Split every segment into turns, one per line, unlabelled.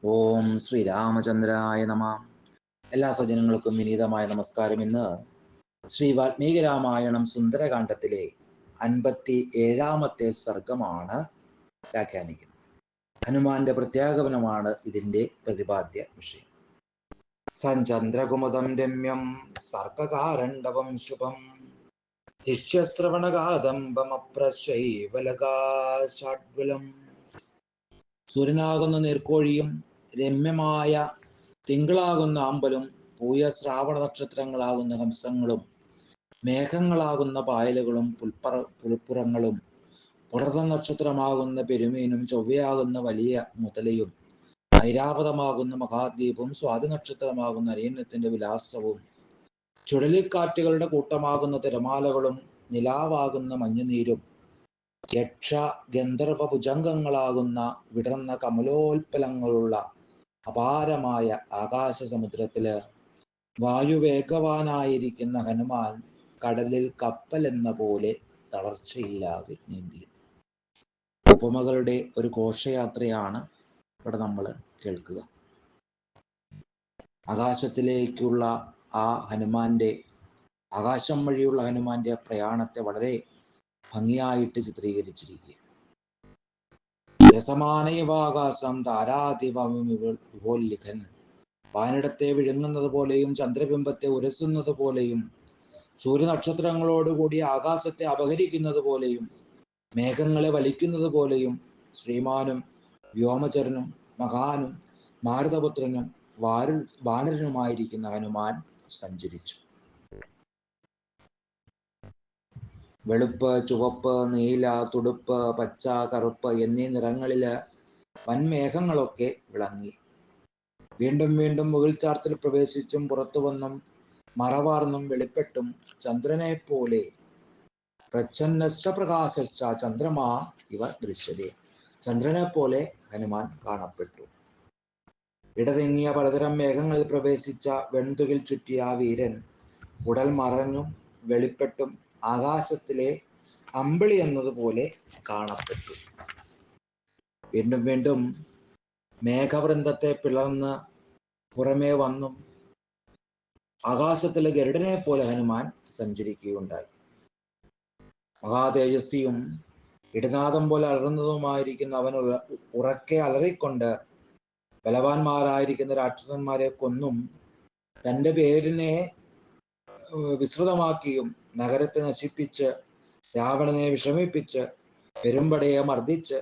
ഓം ശ്രീരാമചന്ദ്രായ നമ. എല്ലാ സജ്ജനങ്ങൾക്കും വിനീതമായ നമസ്കാരം. ഇന്ന് ശ്രീ വാൽമീകി രാമായണം സുന്ദരകാന്ഡത്തിലെ 57-ാമത്തെ സർഗമാണ് വ്യാഖ്യാനിക്കുന്നത്. ഹനുമാന്റെ പ്രത്യാഗമനമാണ് ഇതിന്റെ പ്രതിപാദ്യ വിഷയം. സഞ്ചന്ദ്രകുമുദം രമ്യം സർഗകാരണ്ഡവം ശുഭം ശിഷ്യശ്രവണകാദംബമപ്രശൈവലകാശാഡ്വലം. സൂര്യനാകുന്ന നീർക്കോഴിയും രമ്യമായ തിങ്കളാകുന്ന ആമ്പലും പൂയ ശ്രാവണ നക്ഷത്രങ്ങളാകുന്ന ഹംസങ്ങളും മേഘങ്ങളാകുന്ന പായലുകളും പുൽപ്പുറങ്ങളും പുലർത്ത നക്ഷത്രമാകുന്ന പെരുമീനും ചൊവ്വയാകുന്ന വലിയ മുതലയും ഐരാവതമാകുന്ന മഹാദ്വീപും സ്വാതി നക്ഷത്രമാകുന്ന അരണ്യത്തിന്റെ വിലാസവും ചുഴലിക്കാറ്റുകളുടെ കൂട്ടമാകുന്ന തിരമാലകളും നിലാവാകുന്ന മഞ്ഞുനീരും യക്ഷ ഗന്ധർവ ഭുജംഗങ്ങളാകുന്ന വിടർന്ന കമലോൽപ്പലങ്ങളുള്ള അപാരമായ ആകാശ സമുദ്രത്തില് വായുവേഗവാനായിരിക്കുന്ന ഹനുമാൻ കടലിൽ കപ്പൽ എന്ന പോലെ തളർച്ചയില്ലാതെ നീന്തി. ഉപമകളുടെ ഒരു ഘോഷയാത്രയാണ് ഇവിടെ നമ്മൾ കേൾക്കുക. ആകാശത്തിലേക്കുള്ള ആ ഹനുമാന്റെ ആകാശം വഴിയുള്ള ഹനുമാന്റെ പ്രയാണത്തെ വളരെ ഭംഗിയായിട്ട് ചിത്രീകരിച്ചിരിക്കുക. രസമാനയവാകാശം താരാതിവിഭോല്ലിഖൻ. വാനിടത്തെ വിഴുങ്ങുന്നത് പോലെയും ചന്ദ്രബിംബത്തെ ഉരസുന്നത് പോലെയും സൂര്യനക്ഷത്രങ്ങളോടുകൂടി ആകാശത്തെ അപഹരിക്കുന്നത് പോലെയും മേഘങ്ങളെ വലിക്കുന്നത് പോലെയും ശ്രീമാനും വ്യോമചരനും മഹാനും മാരുതപുത്രനും വാനരനുമായിരിക്കുന്ന ഹനുമാൻ സഞ്ചരിച്ചു. വെളുപ്പ്, ചുവപ്പ്, നീല, തുടുപ്പ്, പച്ച, കറുപ്പ് എന്നീ നിറങ്ങളില് വൻമേഘങ്ങളൊക്കെ വിളങ്ങി. വീണ്ടും വീണ്ടും മുകിൽച്ചാർത്തിൽ പ്രവേശിച്ചും പുറത്തു വന്നും മറവാർന്നും വെളിപ്പെട്ടും ചന്ദ്രനെ പോലെ പ്രച്ഛന്നശ്ച പ്രകാശശ്ച ചന്ദ്രമാ ഇവ ദൃശ്യതേ. ചന്ദ്രനെ പോലെ ഹനുമാൻ കാണപ്പെട്ടു. ഇടതെങ്ങിയ പലതരം മേഘങ്ങളിൽ പ്രവേശിച്ച വെൺതുകിൽ ചുറ്റിയ ആ വീരൻ ഉടൽ മറഞ്ഞും വെളിപ്പെട്ടും ആകാശത്തിലെ അമ്പിളി എന്നതുപോലെ കാണപ്പെട്ടു. വീണ്ടും വീണ്ടും മേഘവൃന്ദത്തെ പിളർന്ന് പുറമേ വന്നും ആകാശത്തിലെ ഗരുഡനെ പോലെ ഹനുമാൻ സഞ്ചരിക്കുകയുണ്ടായി. മഹാതേജസ്വിയും ഇടനാദം പോലെ അലറുന്നതുമായിരിക്കുന്ന അവൻ ഉറക്കെ അലറിക്കൊണ്ട് ബലവാന്മാരായിരിക്കുന്ന രാക്ഷസന്മാരെ കൊന്നും തൻ്റെ പേരിനെ വിസ്തൃതമാക്കിയും നഗരത്തെ നശിപ്പിച്ച് രാവണനെ വിഷമിപ്പിച്ച് പെരുമ്പടയെ മർദ്ദിച്ച്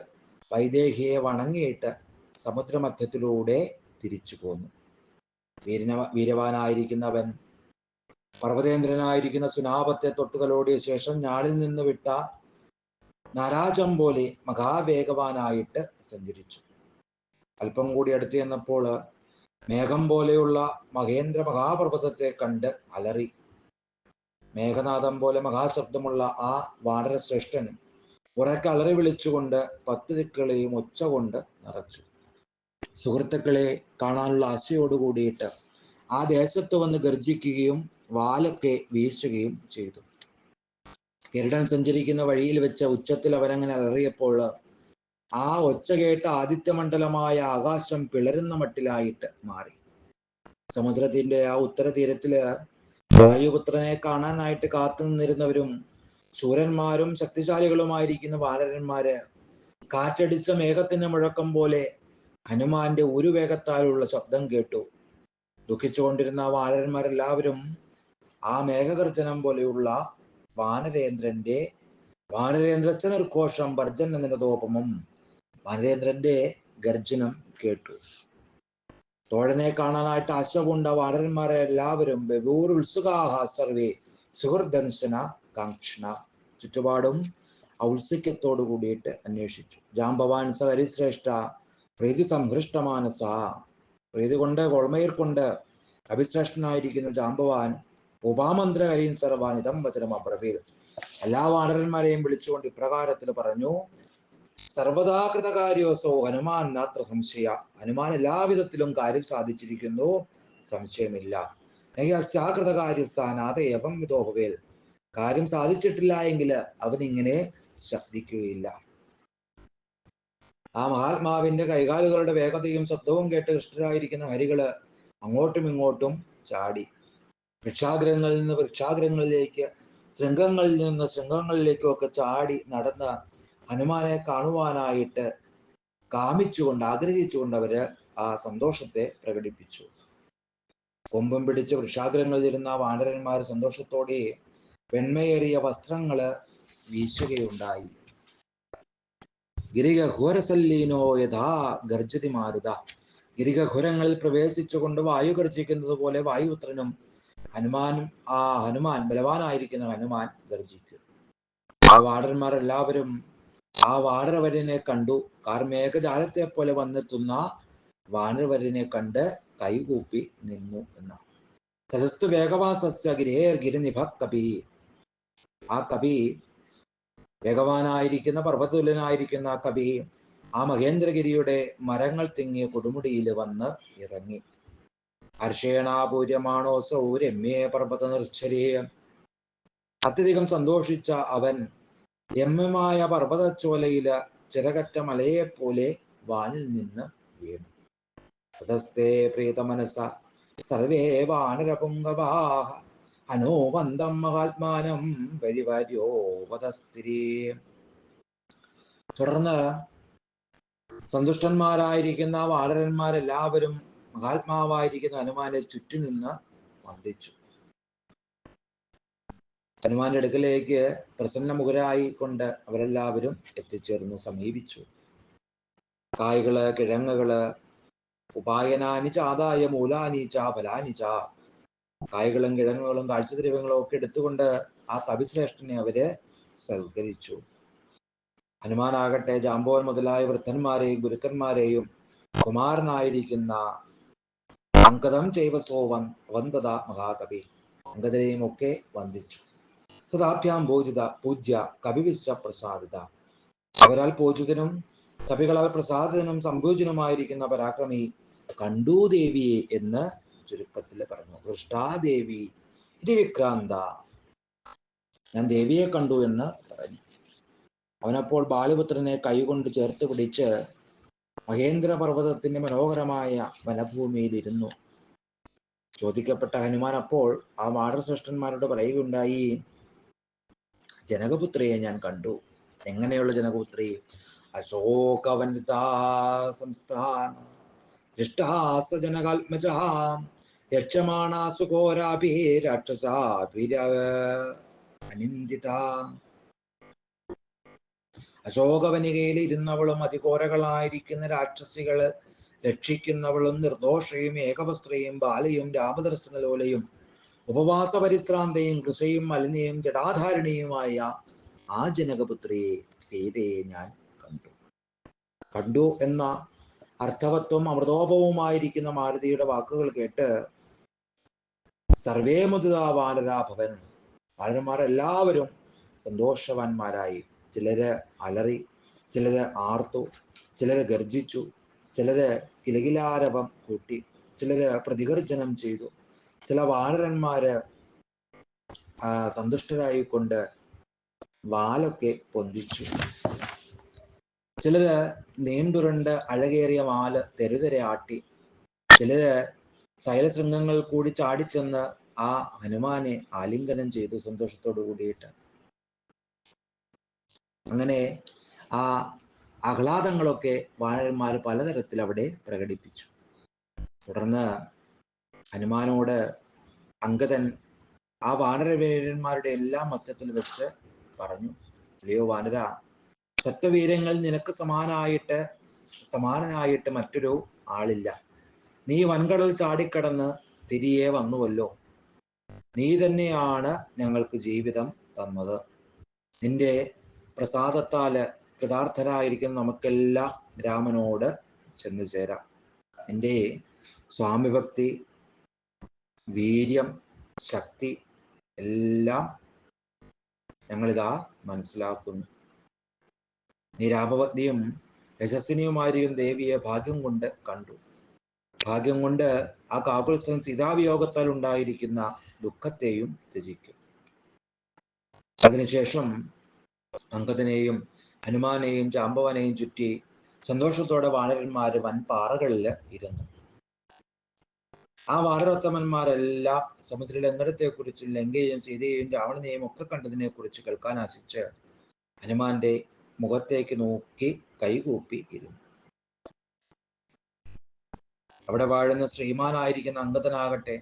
വൈദേഹിയെ വണങ്ങിയിട്ട് സമുദ്രമധ്യത്തിലൂടെ തിരിച്ചു പോന്നു. വീരവാനായിരിക്കുന്നവൻ പർവ്വതേന്ദ്രനായിരിക്കുന്ന സുനാപത്തെ തൊട്ടുതലോടിയ ശേഷം ഞാളിൽ നിന്ന് വിട്ട നരാജം പോലെ മഹാവേഗവാനായിട്ട് സഞ്ചരിച്ചു. അല്പം കൂടി അടുത്ത് ചെന്നപ്പോൾ മേഘം പോലെയുള്ള മഹേന്ദ്ര മഹാപർവ്വതത്തെ കണ്ട് അലറി. മേഘനാഥം പോലെ മഹാശബ്ദമുള്ള ആ വാനരശ്രേഷ്ഠൻ ഉറക്കെ അലറി വിളിച്ചുകൊണ്ട് 10 ദിക്കുകളെയും ഒച്ച കൊണ്ട് നിറച്ചു. സുഹൃത്തുക്കളെ കാണാനുള്ള ആശയോട് കൂടിയിട്ട് ആ ദേശത്ത് വന്ന് ഗർജിക്കുകയും വാലൊക്കെ വീശുകയും ചെയ്തു. ഗരുഡൻ സഞ്ചരിക്കുന്ന വഴിയിൽ വെച്ച ഉച്ചത്തിൽ അവനങ്ങനെ അലറിയപ്പോൾ ആ ഒച്ച കേട്ട ആദിത്യമണ്ഡലമായ ആകാശം പിളരുന്ന മട്ടിലായിട്ട് മാറി. സമുദ്രത്തിന്റെ ആ ഉത്തര തീരത്തില് വായുപുത്രനെ കാണാനായിട്ട് കാത്തു നിന്നിരുന്നവരും ശൂരന്മാരും ശക്തിശാലികളുമായിരിക്കുന്ന വാനരന്മാര് കാറ്റടിച്ച മേഘത്തിന്റെ മുഴക്കം പോലെ ഹനുമാന്റെ ഉരുവേഗത്താലുള്ള ശബ്ദം കേട്ടു. ദുഃഖിച്ചുകൊണ്ടിരുന്ന വാനരന്മാരെല്ലാവരും ആ മേഘഗർജനം പോലെയുള്ള വാനരേന്ദ്രസ്യ നിർഘോഷം ഭർജൻ എന്നതോപമം വാനരേന്ദ്രന്റെ ഗർജനം കേട്ടു. തോഴനെ കാണാനായിട്ട് ആശപൂണ്ട വാനരന്മാരെ എല്ലാവരും ബഭൂരുത്സുകാഹ സർവേ സുഹൃദംശന കാംക്ഷണ. ചുറ്റുപാടും ഔത്സുക്യത്തോടു കൂടിയിട്ട് അന്വേഷിച്ചു. ജാംബവാൻ സ ഹരിശ്രേഷ്ഠ പ്രീതി സംഹൃഷ്ടമാനസ. പ്രീതി കൊണ്ട് കൊൾമയിൽ കൊണ്ട് കവിശ്രേഷ്ഠനായിരിക്കുന്ന ജാംബവാൻ ഉപാമന്ത്രകരീൻ സർവാൻ ഇതം വചനം അബ്രവീൽ. എല്ലാ വാനരന്മാരെയും വിളിച്ചുകൊണ്ട് ഇപ്രകാരത്തിൽ പറഞ്ഞു: സർവദാ കൃതകാര്യോസോ ഹനുമാൻ നാത്ര സംശയ. ഹനുമാൻ എല്ലാവിധത്തിലും കാര്യം സാധിച്ചിരിക്കുന്നു, സംശയമില്ല. കൃതകാര്യസ്ഥാനാഥേയം വിധോപവേൽ. കാര്യം സാധിച്ചിട്ടില്ല എങ്കിൽ അവനിങ്ങനെ ശബ്ദിക്കുകയില്ല. ആ മഹാത്മാവിന്റെ കൈകാലുകളുടെ വേഗതയും ശബ്ദവും കേട്ട് ഇഷ്ടരായിരിക്കുന്ന ഹരികള് അങ്ങോട്ടും ഇങ്ങോട്ടും ചാടി. വൃക്ഷാഗ്രഹങ്ങളിൽ നിന്ന് വൃക്ഷാഗ്രഹങ്ങളിലേക്ക്, ശൃംഗങ്ങളിൽ നിന്ന് ശൃംഗങ്ങളിലേക്കും ഒക്കെ ചാടി നടന്ന ഹനുമാനെ കാണുവാനായിട്ട് കാമിച്ചുകൊണ്ട്, ആഗ്രഹിച്ചുകൊണ്ട് അവര് ആ സന്തോഷത്തെ പ്രകടിപ്പിച്ചു. കൊമ്പും പിടിച്ച് വൃക്ഷാഗ്രഹങ്ങളിലിരുന്ന വാനരന്മാർ സന്തോഷത്തോടെ വെണ്മയേറിയ വസ്ത്രങ്ങള് വീശുകയുണ്ടായി. ഗിരികഘോരസല്ലീനോ യഥാ ഗർജതി മാരുത. ഗിരികഘോരങ്ങളിൽ പ്രവേശിച്ചുകൊണ്ട് വായു ഗർജിക്കുന്നത് പോലെ വായുപുത്രനും ഹനുമാൻ ബലവാനായിരിക്കുന്ന ഹനുമാൻ ഗർജിക്കും. ആ വാടന്മാരെല്ലാവരും ആ വാനരവര്യനെ കണ്ടു. കാർമേഘജാലത്തെ പോലെ വന്നെത്തുന്ന വാനരവര്യനെ കണ്ട് കൈകൂപ്പി നിന്നു എന്നാണ്. തതസ്തു വേഗവാസസ്യ ഗിരേർ ഗിരിനിഭ കപി. ആ കവി, വേഗവാനായിരിക്കുന്ന പർവ്വതതുല്യനായിരിക്കുന്ന കവി ആ മഹേന്ദ്രഗിരിയുടെ മരങ്ങൾ തിങ്ങിയ കൊടുമുടിയിൽ വന്ന് ഇറങ്ങി. ഹർഷേണാപൂര്യമാണോസൗ രമ്യേ പർവ്വത നിർച്ഛരേ. അത്യധികം സന്തോഷിച്ച അവൻ രമ്യമായ പർവ്വതച്ചോലയില് ചിറകറ്റ മലയെപ്പോലെ വാനിൽ നിന്ന് വീണു. തതസ്തേ പ്രീതമനസ സർവേ വാനരപുങ്കവാഹ ഹനോവന്തം മഹാത്മാനം പരിവാര്യോപതസ്ഥിരേ. തുടർന്ന് സന്തുഷ്ടന്മാരായിരിക്കുന്ന വാനരന്മാരെല്ലാവരും മഹാത്മാവായിരിക്കുന്ന ഹനുമാനെ ചുറ്റുനിന്ന് വന്ദിച്ചു. ഹനുമാന്റെ അടുക്കലേക്ക് പ്രസന്നമുഖരായി കൊണ്ട് അവരെല്ലാവരും എത്തിച്ചേർന്നു, സമീപിച്ചു. കായ്കള്, കിഴങ്ങുകള്, ഉപായനാനി ചാതായ മൂലാനി ച ഫലാനി ച. കായ്കളും കിഴങ്ങുകളും കാഴ്ചദ്രവ്യങ്ങളും ഒക്കെ എടുത്തുകൊണ്ട് ആ കവിശ്രേഷ്ഠനെ അവര് സൽക്കരിച്ചു. ഹനുമാനാകട്ടെ ജാമ്പവൻ മുതലായ വൃദ്ധന്മാരെയും ഗുരുക്കന്മാരെയും കുമാരനായിരിക്കുന്ന അങ്കദം ചെയ്വസോവൻ വന്ദത മഹാകവി, അങ്കദരെയും ഒക്കെ വന്ദിച്ചു. സദാഭ്യാം പൂജ്യ കവിവിശ്വ പ്രസാദിത. അവരാൽ പൂജിതനും കവികളാൽ പ്രസാദിതനും സംപൂജനുമായിരിക്കുന്ന പരാക്രമി കണ്ടു ദേവിയെ എന്ന് ചുരുക്കത്തിൽ പറഞ്ഞു. ദൃഷ്ടാദേവി ഇത് വിക്രാന്ത, ഞാൻ ദേവിയെ കണ്ടു എന്ന് പറഞ്ഞു. അവനപ്പോൾ ബാലിപുത്രനെ കൈകൊണ്ട് ചേർത്ത് പിടിച്ച് മഹേന്ദ്ര പർവ്വതത്തിന്റെ മനോഹരമായ വനഭൂമിയിൽ ഇരുന്നു. ചോദിക്കപ്പെട്ട ഹനുമാൻ അപ്പോൾ ആ വാനരശ്രേഷ്ഠന്മാരോട് പറയുകയുണ്ടായി, ജനകപുത്രിയെ ഞാൻ കണ്ടു. എങ്ങനെയുള്ള ജനകപുത്രി? അശോകവനിതാ സംസ്ഥാന ദൃഷ്ടാസ ജനകാത്മജ യക്ഷമാണാസു ഘോരാഭി രാക്ഷസാഭിര അനിന്ദിത. അശോകവനികയിൽ ഇരുന്നവളും അതിഘോരകളായിരിക്കുന്ന രാക്ഷസികള് രക്ഷിക്കുന്നവളും നിർദോഷയും ഏകവസ്ത്രയും ബാലയും രാമദർശനലോലയും ഉപവാസ പരിശ്രാന്തയും കൃഷയും മലിനയും ജടാധാരിണിയുമായ ആ ജനകപുത്രിയെ സീതയെ ഞാൻ കണ്ടു എന്ന അർത്ഥവത്വം അമൃതോപവുമായിരിക്കുന്ന മാരുതിയുടെ വാക്കുകൾ കേട്ട് സർവേ മുദിതാ വാനരാഭവൻ, വാനരന്മാരെല്ലാവരും സന്തോഷവാന്മാരായി. ചിലര് അലറി, ചിലര് ആർത്തു, ചിലര് ഗർജിച്ചു, ചിലര് കിലകിലാരവം കൂട്ടി, ചിലര് പ്രതിഗർജനം ചെയ്തു. ചില വാനരന്മാര് സന്തുഷ്ടരായിക്കൊണ്ട് വാലൊക്കെ പൊന്തിച്ചു. ചിലര് നീണ്ടുരുണ്ട് അഴകേറിയ വാല് തെരുതെരെ ആട്ടി. ചിലര് ശൈലശൃംഗങ്ങൾ കൂടി ചാടിച്ചെന്ന് ആ ഹനുമാനെ ആലിംഗനം ചെയ്തു സന്തോഷത്തോടു കൂടിയിട്ട്. അങ്ങനെ ആ ആഹ്ലാദങ്ങളൊക്കെ വാനരന്മാർ പലതരത്തിൽ അവിടെ പ്രകടിപ്പിച്ചു. തുടർന്ന് ഹനുമാനോട് അങ്കദൻ ആ വാനരവീരന്മാരുടെ എല്ലാം മധ്യത്തിൽ വെച്ച് പറഞ്ഞു, അല്ലയോ വാനര, സത്വവീരങ്ങൾ നിനക്ക് സമാനനായിട്ട് മറ്റൊരു ആളില്ല. നീ വൻകടൽ ചാടിക്കടന്ന് തിരികെ വന്നുവല്ലോ. നീ തന്നെയാണ് ഞങ്ങൾക്ക് ജീവിതം തന്നത്. നിന്റെ പ്രസാദത്താല് കൃതാർത്ഥരായിരിക്കുന്ന നമുക്കെല്ലാം രാമനോട് ചെന്നു ചേരാം. നിന്റെ സ്വാമിഭക്തി, വീര്യം, ശക്തി എല്ലാം ഞങ്ങളിതാ മനസ്സിലാക്കുന്നു. നീ രാമപത്നിയും യശസ്വിനിയുമായിരിക്കും ദേവിയെ ഭാഗ്യം കൊണ്ട് കണ്ടു. ഭാഗ്യം കൊണ്ട് ആ കാകുൽസ്ഥൻ സീതാവിയോഗത്താൽ ഉണ്ടായിരിക്കുന്ന ദുഃഖത്തെയും ത്യജിക്കും. അതിനുശേഷം അങ്കദനെയും ഹനുമാനെയും ജാമ്പവനെയും ചുറ്റി സന്തോഷത്തോടെ വാനരന്മാര് വൻപാറകളിൽ ഇരുന്നു. ആ വാനരോത്തമന്മാരെല്ലാം സമുദ്രലംഘനത്തെക്കുറിച്ചും ലങ്കയെയും സീതയെയും രാവണനെയും ഒക്കെ കണ്ടതിനെ കുറിച്ച് കേൾക്കാൻ ആശിച്ച് ഹനുമാന്റെ മുഖത്തേക്ക് നോക്കി കൈകൂപ്പി ഇരുന്നു. അവിടെ വാഴുന്ന ശ്രീമാനായിരിക്കുന്ന അംഗദനാകട്ടെ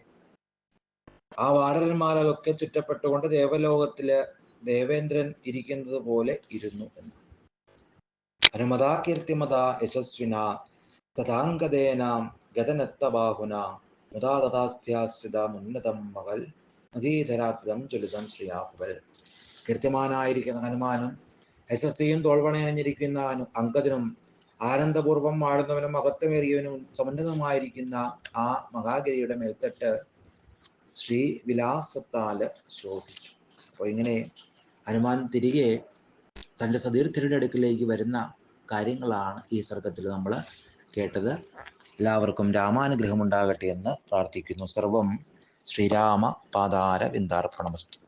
ആ വാനരന്മാരൊക്കെ ചുറ്റപ്പെട്ടുകൊണ്ട് ദേവലോകത്തില് ദേവേന്ദ്രൻ ഇരിക്കുന്നത് പോലെ ഇരുന്നു എന്ന്. ഹനുമതാ കീർത്തിമതാ യശസ്വിന തഥാംഗദേന ഗതനത്തബാഹുന മുദാ തഥാധ്യാസിത ഉന്നതം മകൾ മഹീധരാഗ്രം ജ്വലിതം ശ്രീയാഹുവൽ. കീർത്തിമാനായിരിക്കുന്ന ഹനുമാനും യശസ്വിയും തോൾവണയണിഞ്ഞിരിക്കുന്ന അംഗദനും ആനന്ദപൂർവ്വം വാഴുന്നവനും മഹത്വമേറിയവനും സമുന്നതമായിരിക്കുന്ന ആ മഹാഗിരിയുടെ മേൽത്തട്ട് ശ്രീവിലാസത്താല് ശോഭിച്ചു. അപ്പോൾ ഇങ്ങനെ ഹനുമാൻ തിരികെ തൻ്റെ സതീർത്ഥരുടെ അടുക്കിലേക്ക് വരുന്ന കാര്യങ്ങളാണ് ഈ സർഗത്തിൽ നമ്മൾ കേട്ടത്. എല്ലാവർക്കും രാമാനുഗ്രഹം ഉണ്ടാകട്ടെ എന്ന് പ്രാർത്ഥിക്കുന്നു. സർവം ശ്രീരാമ പാദാര വിന്ദാർപ്പണമസ്തു.